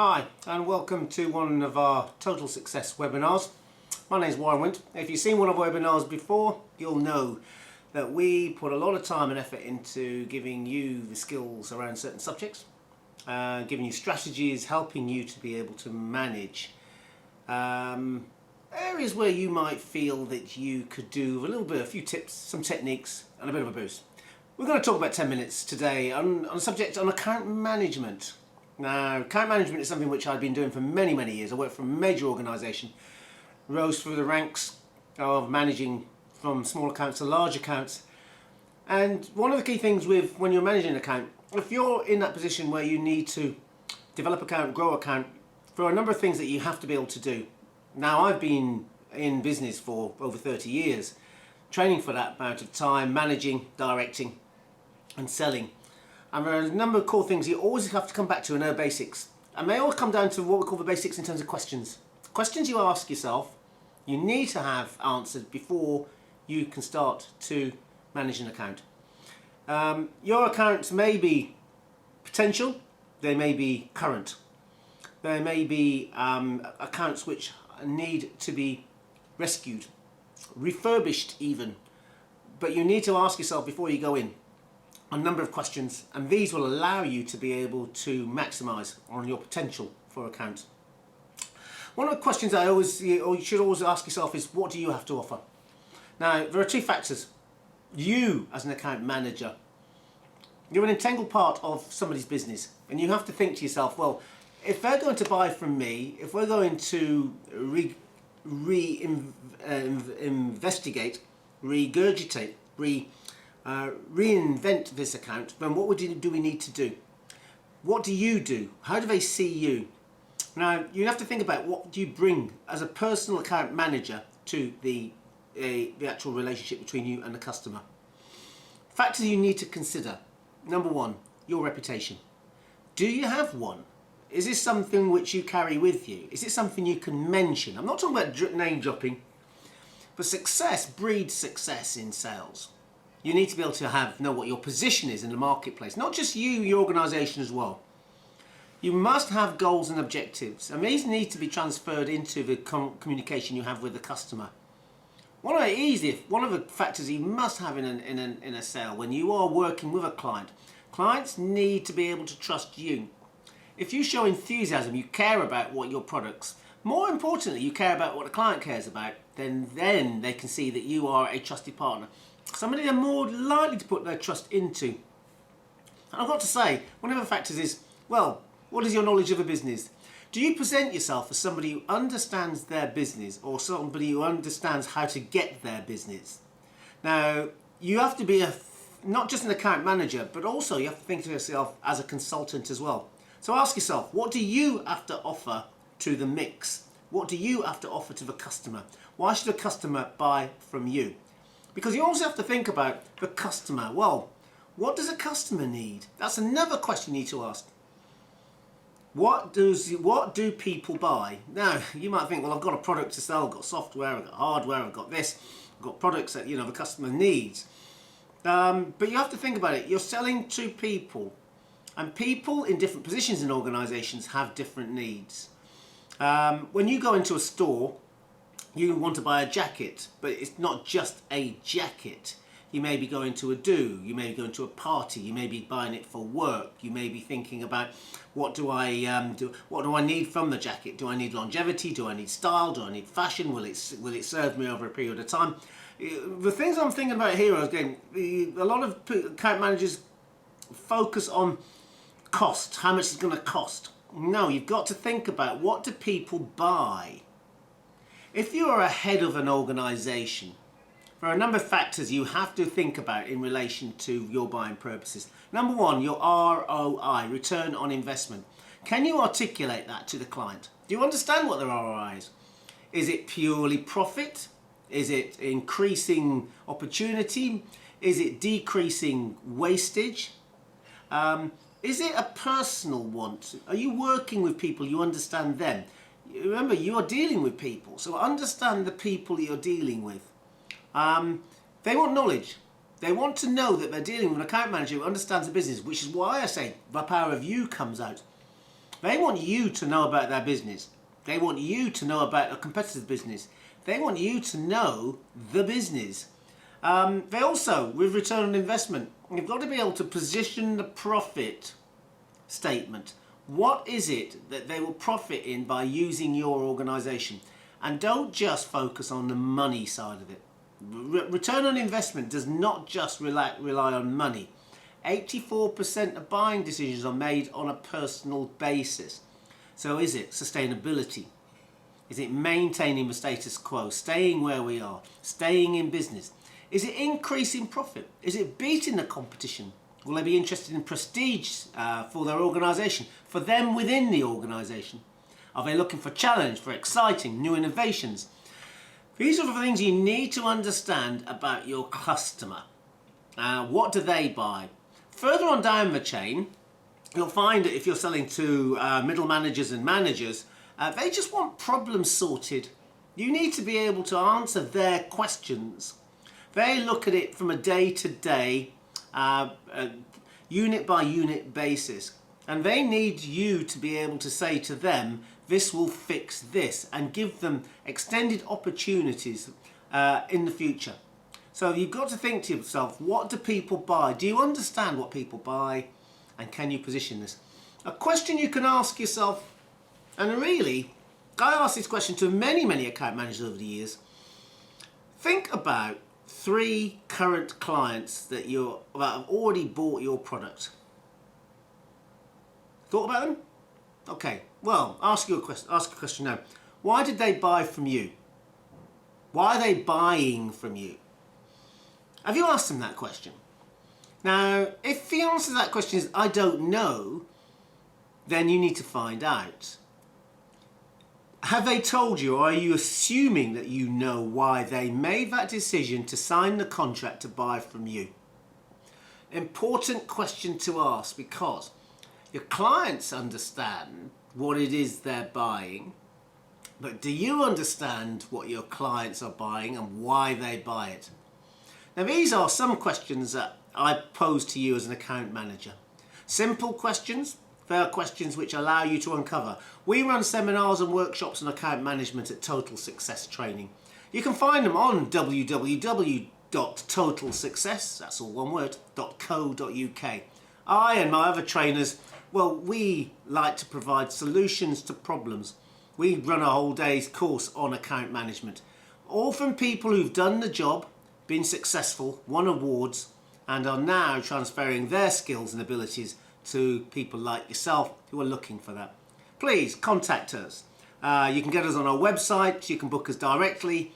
Hi and welcome to one of our Total Success webinars. My name is Warren Wint. If you've seen one of our webinars before, you'll know that we put a lot of time and effort into giving you the skills around certain subjects, giving you strategies, helping you to be able to manage areas where you might feel that you could do a few tips, some techniques and a bit of a boost. We're going to talk about 10 minutes today on a subject on account management. Now, account management is something which I've been doing for many, many years. I worked for a major organisation, rose through the ranks of managing from small accounts to large accounts. And one of the key things when you're managing an account, if you're in that position where you need to develop account, grow account, for a number of things that you have to be able to do. Now, I've been in business for over 30 years, training for that amount of time, managing, directing and selling. And there are a number of core things you always have to come back to and know basics. And they all come down to what we call the basics in terms of questions. Questions you ask yourself, you need to have answered before you can start to manage an account. Your accounts may be potential, they may be current. There may be accounts which need to be rescued, refurbished even. But you need to ask yourself before you go in a number of questions, and these will allow you to be able to maximise on your potential for accounts. One of the questions you should always ask yourself is, what do you have to offer? Now, there are two factors. You, as an account manager, you're an integral part of somebody's business, and you have to think to yourself, well, if they're going to buy from me, if we're going to investigate, regurgitate, reinvent this account, then what do we need to do? What do you do? How do they see you? Now, you have to think about what do you bring as a personal account manager to the actual relationship between you and the customer. Factors you need to consider. Number one, your reputation. Do you have one? Is this something which you carry with you? Is it something you can mention? I'm not talking about name dropping, but success breeds success in sales. You need to be able to know what your position is in the marketplace. Not just you, your organisation as well. You must have goals and objectives, and these need to be transferred into the communication you have with the customer. One of the factors you must have in a sale when you are working with a client, clients need to be able to trust you. If you show enthusiasm, you care about what your products, more importantly, you care about what the client cares about, then they can see that you are a trusted partner. Somebody they're more likely to put their trust into. And I've got to say, one of the factors is, well, what is your knowledge of a business? Do you present yourself as somebody who understands their business or somebody who understands how to get their business? Now, you have to be not just an account manager, but also you have to think to yourself as a consultant as well. So ask yourself, what do you have to offer to the mix? What do you have to offer to the customer? Why should a customer buy from you? Because you also have to think about the customer. Well, what does a customer need? That's another question you need to ask. What do people buy? Now, you might think, well, I've got a product to sell, I've got software, I've got hardware, I've got this, I've got products that the customer needs. But you have to think about it. You're selling to people, and people in different positions in organisations have different needs. When you go into a store, you want to buy a jacket, but it's not just a jacket. You may be going to a do, you may be going to a party, you may be buying it for work, you may be thinking about what do I need from the jacket? Do I need longevity? Do I need style? Do I need fashion? Will it serve me over a period of time? The things I'm thinking about here, again, a lot of account managers focus on cost, how much it's going to cost. No, you've got to think about, what do people buy? If you are a head of an organisation, there are a number of factors you have to think about in relation to your buying purposes. Number one, your ROI, return on investment. Can you articulate that to the client? Do you understand what their ROI is? Is it purely profit? Is it increasing opportunity? Is it decreasing wastage? Is it a personal want? Are you working with people, you understand them? Remember, you are dealing with people, so understand the people you're dealing with. They want knowledge. They want to know that they're dealing with an account manager who understands the business, which is why I say the power of you comes out. They want you to know about their business. They want you to know about a competitor's business. They want you to know the business. They also, with return on investment, you've got to be able to position the profit statement. What is it that they will profit in by using your organisation? And don't just focus on the money side of it. Return on investment does not just rely on money. 84% of buying decisions are made on a personal basis. So is it sustainability? Is it maintaining the status quo, staying where we are, staying in business? Is it increasing profit? Is it beating the competition? Will they be interested in prestige for their organisation, for them within the organisation? Are they looking for challenge, for exciting new innovations? These are the things you need to understand about your customer. What do they buy? Further on down the chain, you'll find that if you're selling to middle managers and managers, they just want problems sorted. You need to be able to answer their questions. They look at it from a day-to-day, unit-by-unit basis. And they need you to be able to say to them, this will fix this, and give them extended opportunities in the future. So you've got to think to yourself, what do people buy? Do you understand what people buy? And can you position this? A question you can ask yourself, and really, I asked this question to many account managers over the years. Think about 3 current clients that have already bought your product. Thought about them? Okay, well, ask a question now. Why did they buy from you? Why are they buying from you? Have you asked them that question? Now, if the answer to that question is, I don't know, then you need to find out. Have they told you, or are you assuming that you know why they made that decision to sign the contract to buy from you? Important question to ask, because your clients understand what it is they're buying, but do you understand what your clients are buying and why they buy it? Now, these are some questions that I pose to you as an account manager. Simple questions. They are questions which allow you to uncover. We run seminars and workshops on account management at Total Success Training. You can find them on www.totalsuccess, that's all one word, .co.uk. I and my other trainers, well, we like to provide solutions to problems. We run a whole day's course on account management. All from people who've done the job, been successful, won awards, and are now transferring their skills and abilities to people like yourself who are looking for that. Please contact us. You can get us on our website, you can book us directly,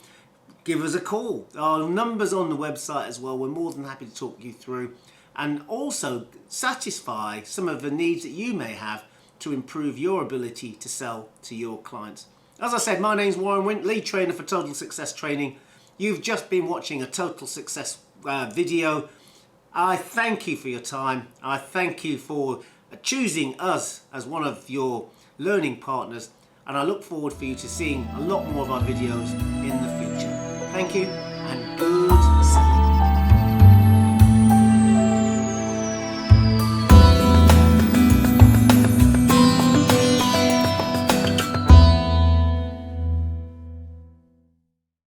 give us a call. Our number's on the website as well. We're more than happy to talk you through and also satisfy some of the needs that you may have to improve your ability to sell to your clients. As I said, my name's Warren Wint, lead trainer for Total Success Training. You've just been watching a Total Success video. I thank you for your time. I thank you for choosing us as one of your learning partners, and I look forward for you to seeing a lot more of our videos in the future. Thank you.